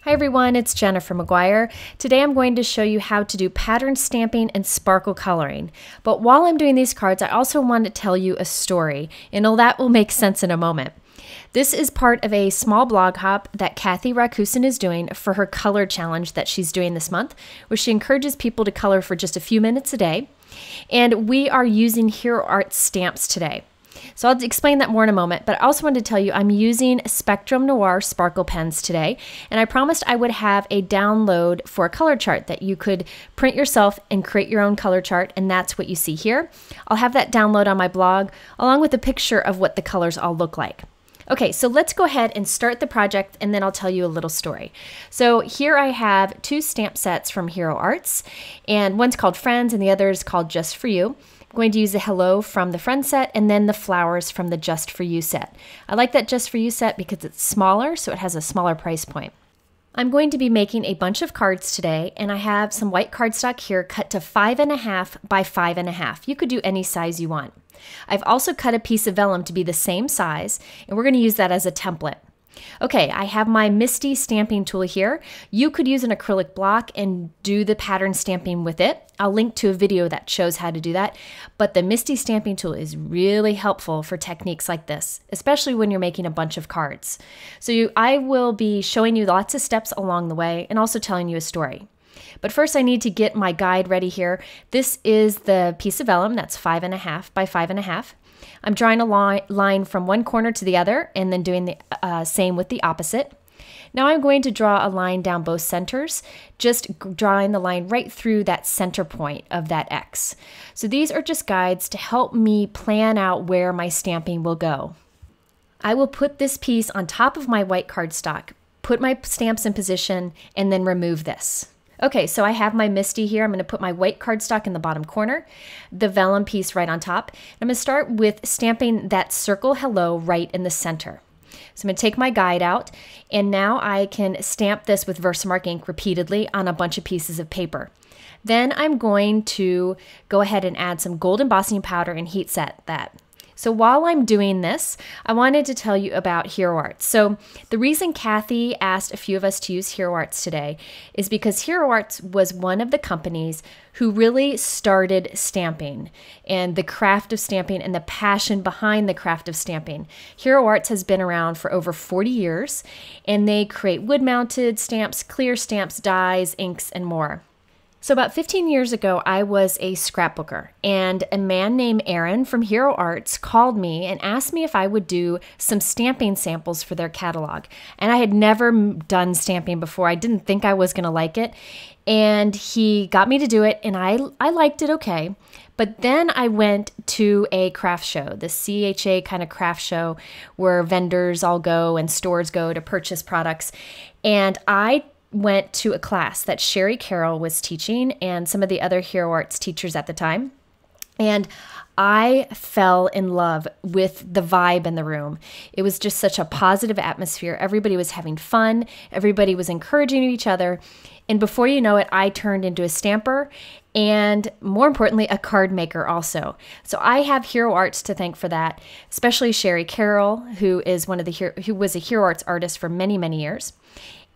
Hi everyone, it's Jennifer McGuire. Today I'm going to show you how to do pattern stamping and sparkle coloring. But while I'm doing these cards, I also want to tell you a story, and that will make sense in a moment. This is part of a small blog hop that Kathy Rakusin is doing for her color challenge that she's doing this month, where she encourages people to color for just a few minutes a day. And we are using Hero Art stamps today. So I'll explain that more in a moment, but I also wanted to tell you I'm using Spectrum Noir Sparkle Pens today, and I promised I would have a download for a color chart that you could print yourself and create your own color chart, and that's what you see here. I'll have that download on my blog, along with a picture of what the colors all look like. Okay, so let's go ahead and start the project, and then I'll tell you a little story. So here I have two stamp sets from Hero Arts, and one's called Friends and the other is called Just For You. I'm going to use the Hello from the Friends set and then the Flowers from the Just For You set. I like that Just For You set because it's smaller, so it has a smaller price point. I'm going to be making a bunch of cards today, and I have some white cardstock here cut to 5.5 by 5.5. You could do any size you want. I've also cut a piece of vellum to be the same size, and we're going to use that as a template. Okay, I have my MISTI stamping tool here. You could use an acrylic block and do the pattern stamping with it. I'll link to a video that shows how to do that, but the MISTI stamping tool is really helpful for techniques like this, especially when you're making a bunch of cards. So I will be showing you lots of steps along the way and also telling you a story. But first I need to get my guide ready here. This is the piece of vellum that's 5.5 by 5.5. I'm drawing a line from one corner to the other and then doing the same with the opposite. Now I'm going to draw a line down both centers, just drawing the line right through that center point of that X. So these are just guides to help me plan out where my stamping will go. I will put this piece on top of my white cardstock, put my stamps in position, and then remove this. Okay, so I have my MISTI here. I'm going to put my white cardstock in the bottom corner, the vellum piece right on top. I'm going to start with stamping that circle hello right in the center. So I'm going to take my guide out, and now I can stamp this with Versamark ink repeatedly on a bunch of pieces of paper. Then I'm going to go ahead and add some gold embossing powder and heat set that. So while I'm doing this, I wanted to tell you about Hero Arts. So the reason Kathy asked a few of us to use Hero Arts today is because Hero Arts was one of the companies who really started stamping and the craft of stamping and the passion behind the craft of stamping. Hero Arts has been around for over 40 years, and they create wood-mounted stamps, clear stamps, dyes, inks, and more. So about 15 years ago, I was a scrapbooker, and a man named Aaron from Hero Arts called me and asked me if I would do some stamping samples for their catalog. And I had never done stamping before. I didn't think I was going to like it, and he got me to do it, and I liked it okay. But then I went to a craft show, the CHA kind of craft show where vendors all go and stores go to purchase products, and I went to a class that Sherry Carroll was teaching and some of the other Hero Arts teachers at the time. And I fell in love with the vibe in the room. It was just such a positive atmosphere. Everybody was having fun. Everybody was encouraging each other. And before you know it, I turned into a stamper and, more importantly, a card maker also. So I have Hero Arts to thank for that, especially Sherry Carroll, who was a Hero Arts artist for many, many years,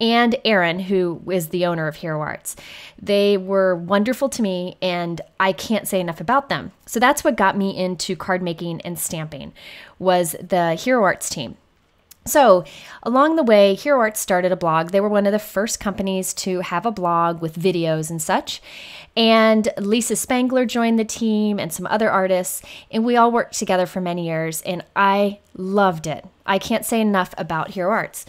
and Aaron, who is the owner of Hero Arts. They were wonderful to me, and I can't say enough about them. So that's what got me into card making and stamping, was the Hero Arts team. So along the way, Hero Arts started a blog. They were one of the first companies to have a blog with videos and such. And Lisa Spangler joined the team and some other artists, and we all worked together for many years, and I loved it. I can't say enough about Hero Arts.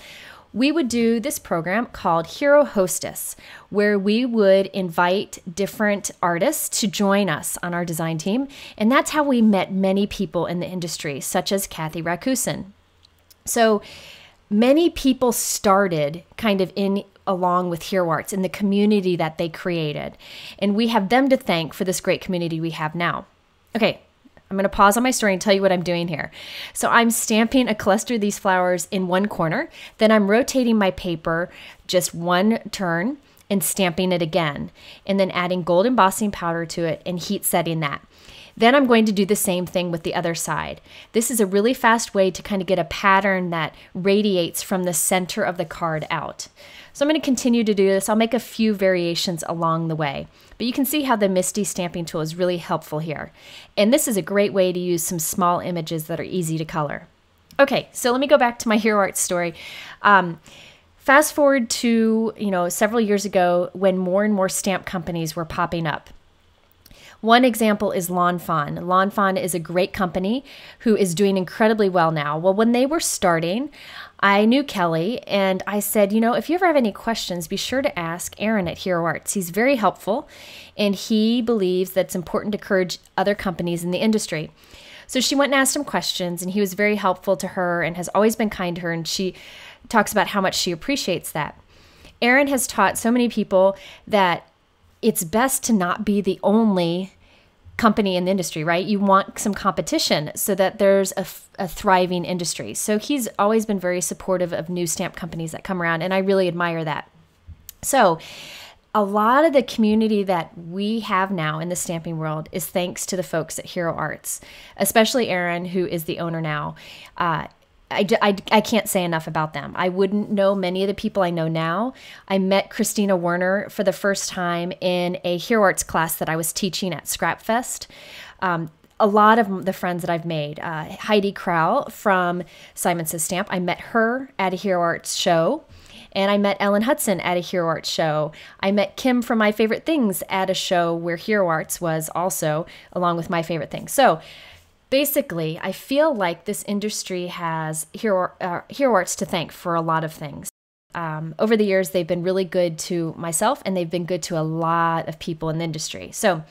We would do this program called Hero Hostess, where we would invite different artists to join us on our design team. And that's how we met many people in the industry, such as Kathy Rakusin. So many people started kind of along with Hero Arts in the community that they created. And we have them to thank for this great community we have now. Okay. I'm going to pause on my story and tell you what I'm doing here. So I'm stamping a cluster of these flowers in one corner. Then I'm rotating my paper just one turn and stamping it again. And then adding gold embossing powder to it and heat setting that. Then I'm going to do the same thing with the other side. This is a really fast way to kind of get a pattern that radiates from the center of the card out. So I'm going to continue to do this. I'll make a few variations along the way. But you can see how the MISTI stamping tool is really helpful here. And this is a great way to use some small images that are easy to color. Okay, so let me go back to my Hero Arts story. Fast forward to, several years ago when more and more stamp companies were popping up. One example is Lawn Fawn. Lawn Fawn is a great company who is doing incredibly well now. Well, when they were starting, I knew Kelly and I said, if you ever have any questions, be sure to ask Aaron at Hero Arts. He's very helpful and he believes that it's important to encourage other companies in the industry. So she went and asked him questions and he was very helpful to her and has always been kind to her, and she talks about how much she appreciates that. Aaron has taught so many people that it's best to not be the only company in the industry, right? You want some competition so that there's a thriving industry. So he's always been very supportive of new stamp companies that come around, and I really admire that. So a lot of the community that we have now in the stamping world is thanks to the folks at Hero Arts, especially Aaron, who is the owner now. I can't say enough about them. I wouldn't know many of the people I know now. I met Christina Werner for the first time in a Hero Arts class that I was teaching at Scrapfest. A lot of the friends that I've made, Heidi Crowell from Simon Says Stamp, I met her at a Hero Arts show. And I met Ellen Hudson at a Hero Arts show. I met Kim from My Favorite Things at a show where Hero Arts was also, along with My Favorite Things. So basically, I feel like this industry has Hero Arts to thank for a lot of things. Over the years, they've been really good to myself, and they've been good to a lot of people in the industry. So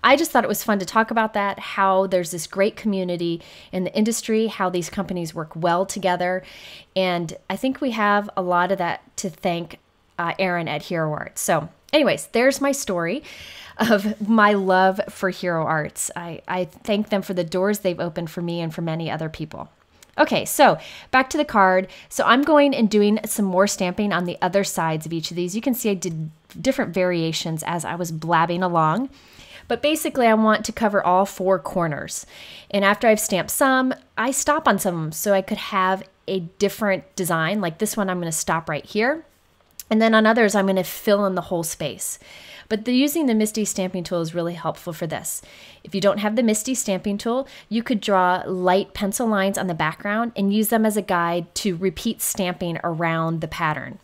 I just thought it was fun to talk about that, how there's this great community in the industry, how these companies work well together. And I think we have a lot of that to thank Aaron at Hero Arts. So anyways, there's my story of my love for Hero Arts. I thank them for the doors they've opened for me and for many other people. Okay, so back to the card. So I'm going and doing some more stamping on the other sides of each of these. You can see I did different variations as I was blabbing along. But basically, I want to cover all four corners. And after I've stamped some, I stop on some of them so I could have a different design. Like this one, I'm going to stop right here. And then on others, I'm going to fill in the whole space. But using the MISTI stamping tool is really helpful for this. If you don't have the MISTI stamping tool, you could draw light pencil lines on the background and use them as a guide to repeat stamping around the pattern.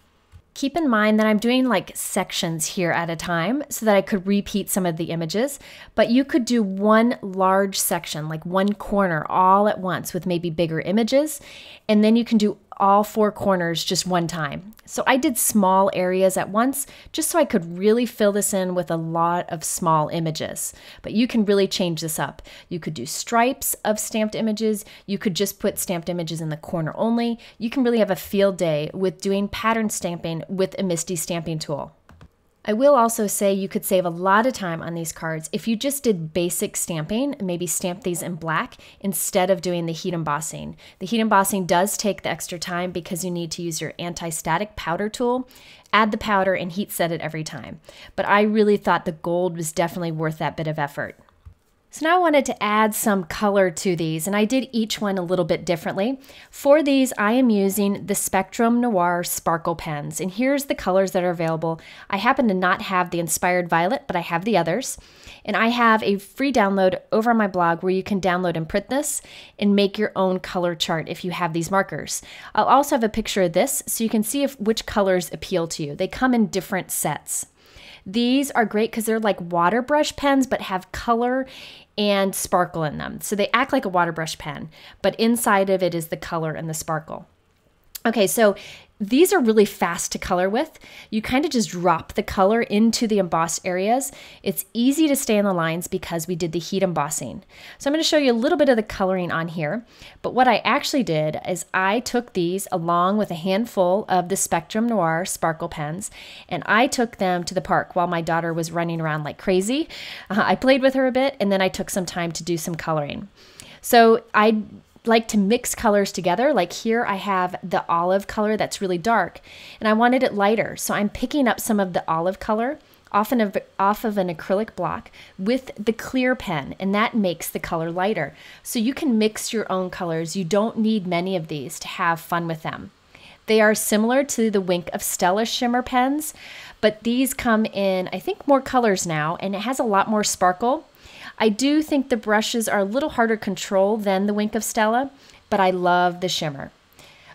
Keep in mind that I'm doing like sections here at a time so that I could repeat some of the images, but you could do one large section, like one corner all at once with maybe bigger images, and then you can do all four corners just one time. So I did small areas at once just so I could really fill this in with a lot of small images. But you can really change this up. You could do stripes of stamped images. You could just put stamped images in the corner only. You can really have a field day with doing pattern stamping with a MISTI stamping tool. I will also say you could save a lot of time on these cards if you just did basic stamping, maybe stamp these in black instead of doing the heat embossing. The heat embossing does take the extra time because you need to use your anti-static powder tool, add the powder, and heat set it every time. But I really thought the gold was definitely worth that bit of effort. So now I wanted to add some color to these, and I did each one a little bit differently. For these, I am using the Spectrum Noir Sparkle Pens, and here's the colors that are available. I happen to not have the Inspired Violet, but I have the others. And I have a free download over on my blog where you can download and print this and make your own color chart if you have these markers. I'll also have a picture of this so you can see which colors appeal to you. They come in different sets. These are great because they're like water brush pens but have color and sparkle in them. So they act like a water brush pen, but inside of it is the color and the sparkle. Okay, so these are really fast to color with. You kind of just drop the color into the embossed areas. It's easy to stay on the lines because we did the heat embossing. So I'm going to show you a little bit of the coloring on here. But what I actually did is I took these along with a handful of the Spectrum Noir Sparkle Pens, and I took them to the park while my daughter was running around like crazy. I played with her a bit, and then I took some time to do some coloring. So I like to mix colors together. Like here I have the olive color that's really dark and I wanted it lighter. So I'm picking up some of the olive color off of an acrylic block with the clear pen, and that makes the color lighter. So you can mix your own colors. You don't need many of these to have fun with them. They are similar to the Wink of Stella shimmer pens, but these come in, I think, more colors now, and it has a lot more sparkle. I do think the brushes are a little harder to control than the Wink of Stella, but I love the shimmer.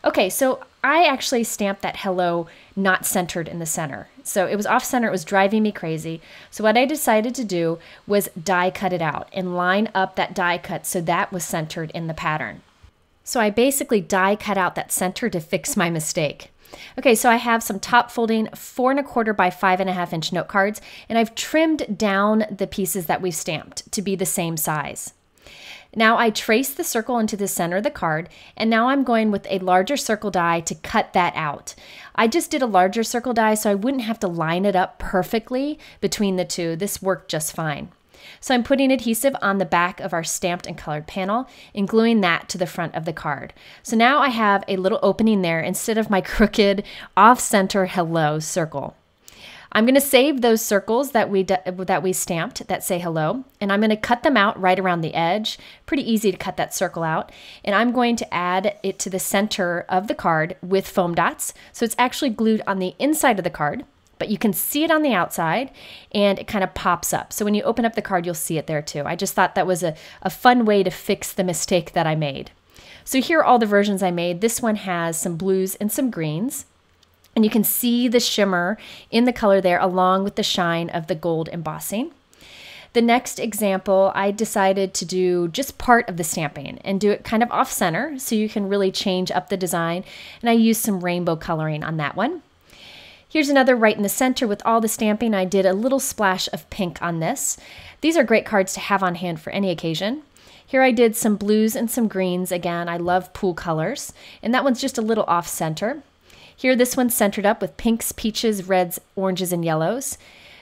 Okay, so I actually stamped that hello not centered in the center. So it was off center, it was driving me crazy. So what I decided to do was die cut it out and line up that die cut so that was centered in the pattern. So I basically die cut out that center to fix my mistake. Okay, so I have some top folding 4 1/4 by 5.5 inch note cards, and I've trimmed down the pieces that we've stamped to be the same size. Now I trace the circle into the center of the card, and now I'm going with a larger circle die to cut that out. I just did a larger circle die so I wouldn't have to line it up perfectly between the two. This worked just fine. So I'm putting adhesive on the back of our stamped and colored panel and gluing that to the front of the card. So now I have a little opening there instead of my crooked off-center hello circle. I'm going to save those circles that we stamped that say hello, and I'm going to cut them out right around the edge. Pretty easy to cut that circle out. And I'm going to add it to the center of the card with foam dots. So it's actually glued on the inside of the card, but you can see it on the outside and it kind of pops up. So when you open up the card, you'll see it there too. I just thought that was a fun way to fix the mistake that I made. So here are all the versions I made. This one has some blues and some greens. And you can see the shimmer in the color there along with the shine of the gold embossing. The next example, I decided to do just part of the stamping and do it kind of off center so you can really change up the design. And I used some rainbow coloring on that one. Here's another right in the center with all the stamping. I did a little splash of pink on this. These are great cards to have on hand for any occasion. Here I did some blues and some greens. Again, I love pool colors. And that one's just a little off center. Here, this one's centered up with pinks, peaches, reds, oranges, and yellows.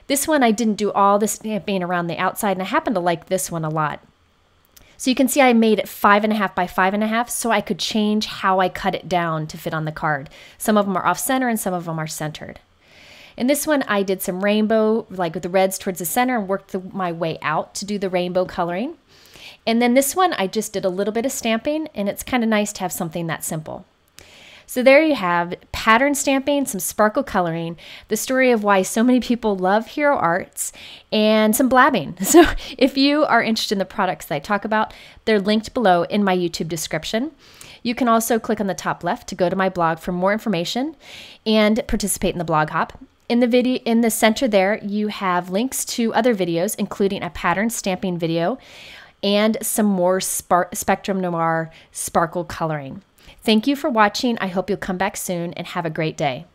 This one, I didn't do all the stamping around the outside, and I happen to like this one a lot. So you can see I made it 5.5 by 5.5, so I could change how I cut it down to fit on the card. Some of them are off center and some of them are centered. In this one, I did some rainbow, like with the reds towards the center, and worked my way out to do the rainbow coloring. And then this one, I just did a little bit of stamping, and it's kind of nice to have something that simple. So there you have pattern stamping, some sparkle coloring, the story of why so many people love Hero Arts, and some blabbing. So if you are interested in the products that I talk about, they're linked below in my YouTube description. You can also click on the top left to go to my blog for more information and participate in the blog hop. In the center there, you have links to other videos, including a pattern stamping video and some more Spectrum Noir Sparkle coloring. Thank you for watching. I hope you'll come back soon and have a great day.